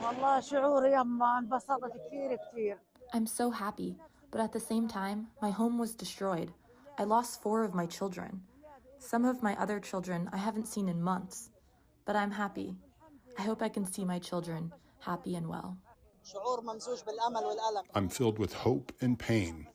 والله شعوري يما انبسطت كثير كثير. I'm so happy, but at the same time, my home was destroyed. I lost 4 of my children. Some of my other children I haven't seen in months, but I'm happy. I hope I can see my children happy and well. I'm filled with hope and pain.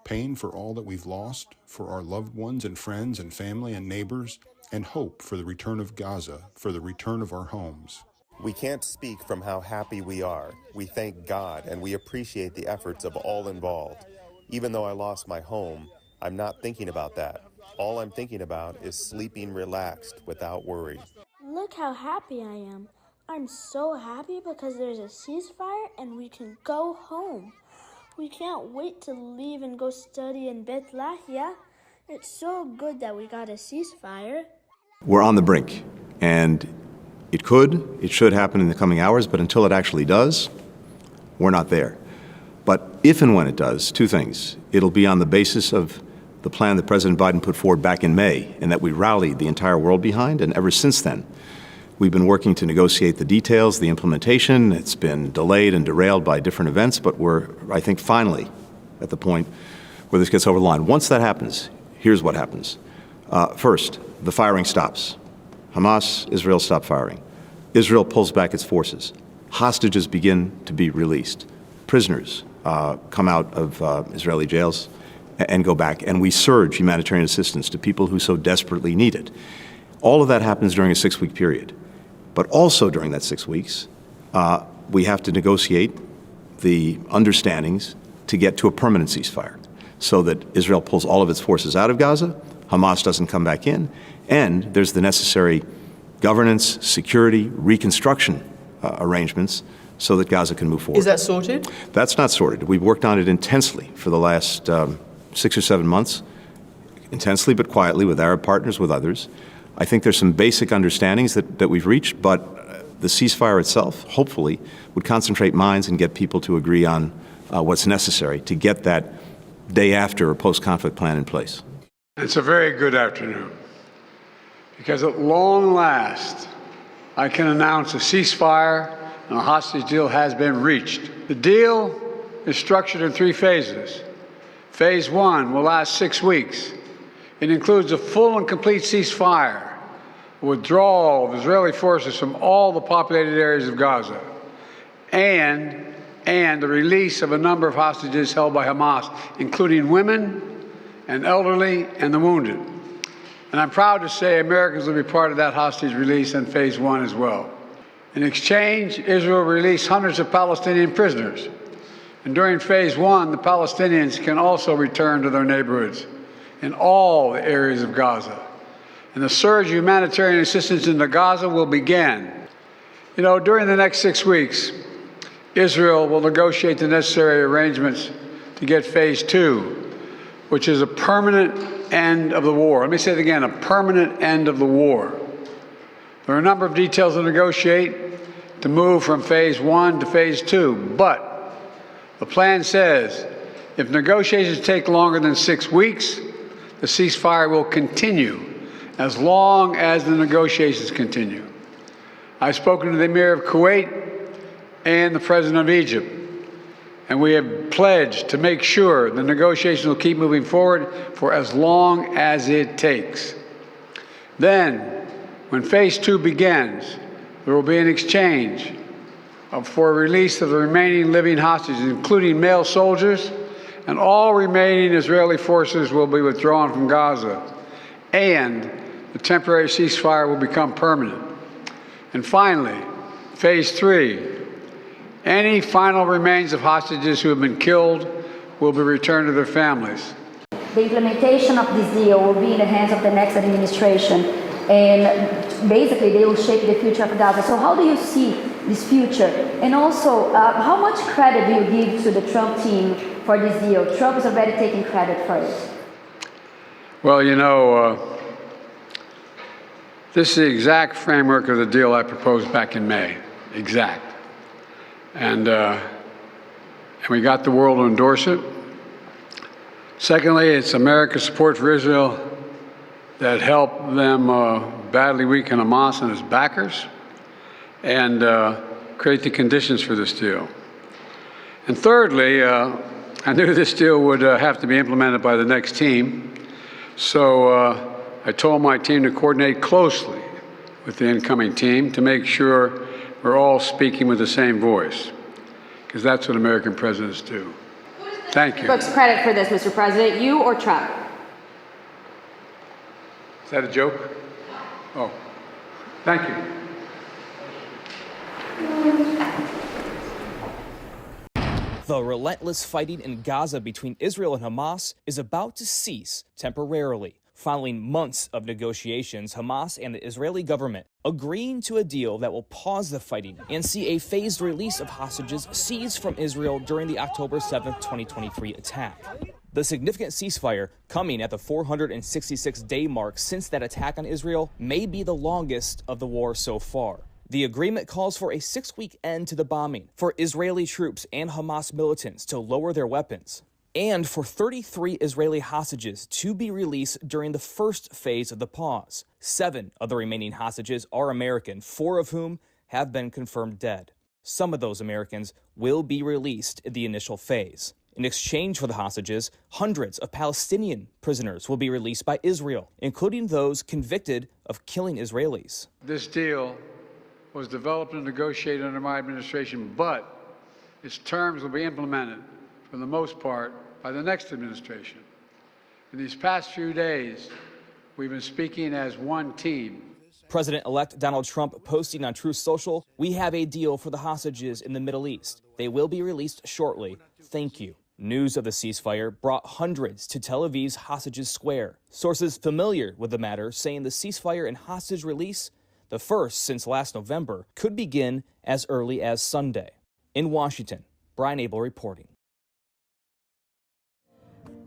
Pain for all that we've lost, for our loved ones and friends and family and neighbors, and hope for the return of Gaza, for the return of our homes. We can't speak from how happy we are. We thank God and we appreciate the efforts of all involved. Even though I lost my home, I'm not thinking about that. All I'm thinking about is sleeping relaxed without worry. Look how happy I am. I'm so happy because there's a ceasefire and we can go home. We can't wait to leave and go study in Beit Lahia. It's so good that we got a ceasefire. We're on the brink, and it should happen in the coming hours, but until it actually does, we're not there. But if and when it does, 2 things. It'll be on the basis of the plan that President Biden put forward back in May and that we rallied the entire world behind, and ever since then, we've been working to negotiate the details, the implementation. It's been delayed and derailed by different events, but we're, I think, finally at the point where this gets over the line. Once that happens, here's what happens. First, the firing stops. Hamas, Israel stop firing. Israel pulls back its forces. Hostages begin to be released. Prisoners come out of Israeli jails and go back. And we surge humanitarian assistance to people who so desperately need it. All of that happens during a 6-week period. But also during that 6 weeks, we have to negotiate the understandings to get to a permanent ceasefire so that Israel pulls all of its forces out of Gaza, Hamas doesn't come back in, and there's the necessary governance, security, reconstruction arrangements so that Gaza can move forward. Is that sorted? That's not sorted. We've worked on it intensely for the last 6 or 7 months, intensely but quietly with Arab partners, with others. I think there's some basic understandings that we've reached, but the ceasefire itself, hopefully, would concentrate minds and get people to agree on what's necessary to get that day after or post-conflict plan in place. It's a very good afternoon, because at long last, I can announce a ceasefire and a hostage deal has been reached. The deal is structured in 3 phases. Phase 1 will last 6 weeks. It includes a full and complete ceasefire, withdrawal of Israeli forces from all the populated areas of Gaza, and the release of a number of hostages held by Hamas, including women and elderly and the wounded. And I'm proud to say Americans will be part of that hostage release in Phase 1 as well. In exchange, Israel released hundreds of Palestinian prisoners. And during Phase 1, the Palestinians can also return to their neighborhoods in all the areas of Gaza. And the surge of humanitarian assistance into Gaza will begin. You know, during the next 6 weeks, Israel will negotiate the necessary arrangements to get Phase 2, which is a permanent end of the war. Let me say it again, a permanent end of the war. There are a number of details to negotiate to move from Phase 1 to Phase 2, but the plan says if negotiations take longer than 6 weeks, the ceasefire will continue as long as the negotiations continue. I've spoken to the Emir of Kuwait and the President of Egypt, and we have pledged to make sure the negotiations will keep moving forward for as long as it takes. Then, when Phase 2 begins, there will be an exchange for release of the remaining living hostages, including male soldiers, and all remaining Israeli forces will be withdrawn from Gaza, and the temporary ceasefire will become permanent. And finally, Phase 3. Any final remains of hostages who have been killed will be returned to their families. The implementation of this deal will be in the hands of the next administration, and basically they will shape the future of Gaza. So how do you see this future? And also, how much credit do you give to the Trump team for this deal? Trump is already taking credit for it. Well, you know, this is the exact framework of the deal I proposed back in May. Exact. And we got the world to endorse it. Secondly, it's America's support for Israel that helped them badly weaken Hamas and its backers. And create the conditions for this deal. And thirdly, I knew this deal would have to be implemented by the next team, so I told my team to coordinate closely with the incoming team to make sure we're all speaking with the same voice, because that's what American presidents do. Thank you. Books credit for this, Mr. President, you or Trump? Is that a joke? Oh, thank you. The relentless fighting in Gaza between Israel and Hamas is about to cease temporarily. Following months of negotiations, Hamas and the Israeli government agreeing to a deal that will pause the fighting and see a phased release of hostages seized from Israel during the October 7, 2023 attack. The significant ceasefire, coming at the 466-day mark since that attack on Israel, may be the longest of the war so far. The agreement calls for a 6-week end to the bombing, for Israeli troops and Hamas militants to lower their weapons, and for 33 Israeli hostages to be released during the first phase of the pause. 7 of the remaining hostages are American, 4 of whom have been confirmed dead. Some of those Americans will be released in the initial phase. In exchange for the hostages, hundreds of Palestinian prisoners will be released by Israel, including those convicted of killing Israelis. This deal was developed and negotiated under my administration, but its terms will be implemented, for the most part, by the next administration. In these past few days, we've been speaking as one team. President-elect Donald Trump posting on Truth Social, "We have a deal for the hostages in the Middle East. They will be released shortly. Thank you." News of the ceasefire brought hundreds to Tel Aviv's Hostages Square. Sources familiar with the matter saying the ceasefire and hostage release, the first since last November, could begin as early as Sunday. In Washington, Brian Abel reporting.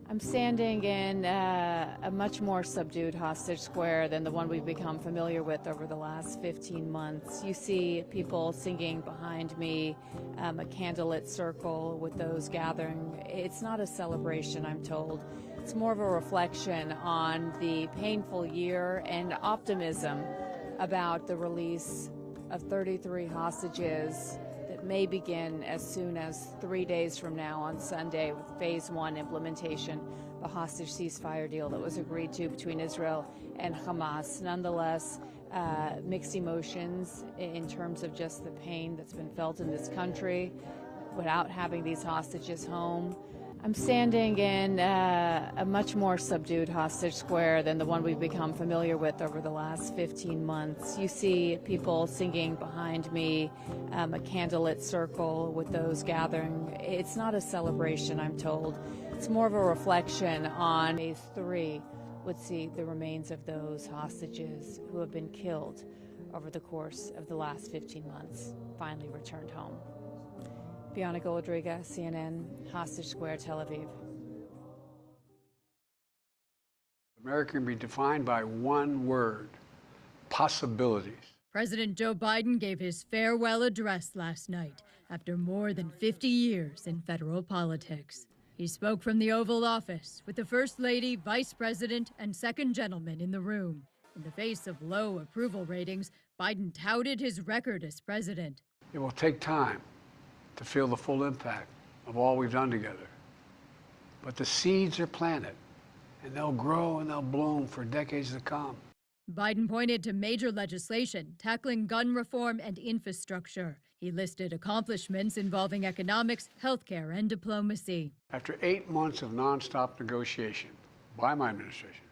I'm standing in a much more subdued hostage square than the one we've become familiar with over the last 15 months. You see people singing behind me, a candlelit circle with those gathering. It's not a celebration, I'm told. It's more of a reflection on the painful year and optimism about the release of 33 hostages that may begin as soon as 3 days from now on Sunday with phase 1 implementation, the hostage ceasefire deal that was agreed to between Israel and Hamas. Nonetheless, mixed emotions in terms of just the pain that's been felt in this country without having these hostages home. I'm standing in a much more subdued hostage square than the one we've become familiar with over the last 15 months. You see people singing behind me, a candlelit circle with those gathering. It's not a celebration, I'm told. It's more of a reflection on phase 3 would see the remains of those hostages who have been killed over the course of the last 15 months finally returned home. Bianca Rodriguez, CNN, Hostage Square, Tel Aviv. America can be defined by one word: possibilities. President Joe Biden gave his farewell address last night after more than 50 years in federal politics. He spoke from the Oval Office with the First Lady, Vice President, and Second Gentleman in the room. In the face of low approval ratings, Biden touted his record as president. It will take time to feel the full impact of all we've done together. But the seeds are planted, and they'll grow and they'll bloom for decades to come. Biden pointed to major legislation tackling gun reform and infrastructure. He listed accomplishments involving economics, healthcare, and diplomacy. After 8 months of nonstop negotiation by my administration,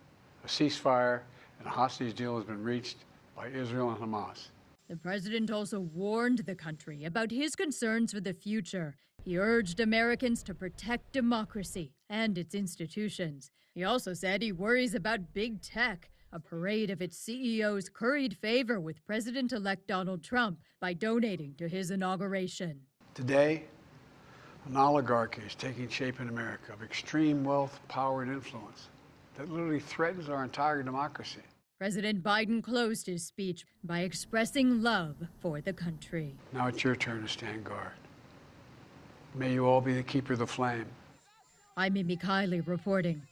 a ceasefire and a hostage deal has been reached by Israel and Hamas. The president also warned the country about his concerns for the future. He urged Americans to protect democracy and its institutions. He also said he worries about big tech. A parade of its CEOs curried favor with President-elect Donald Trump by donating to his inauguration. Today, an oligarchy is taking shape in America of extreme wealth, power, and influence that literally threatens our entire democracy. President Biden closed his speech by expressing love for the country. Now it's your turn to stand guard. May you all be the keeper of the flame. I'm Mimi Kiley reporting.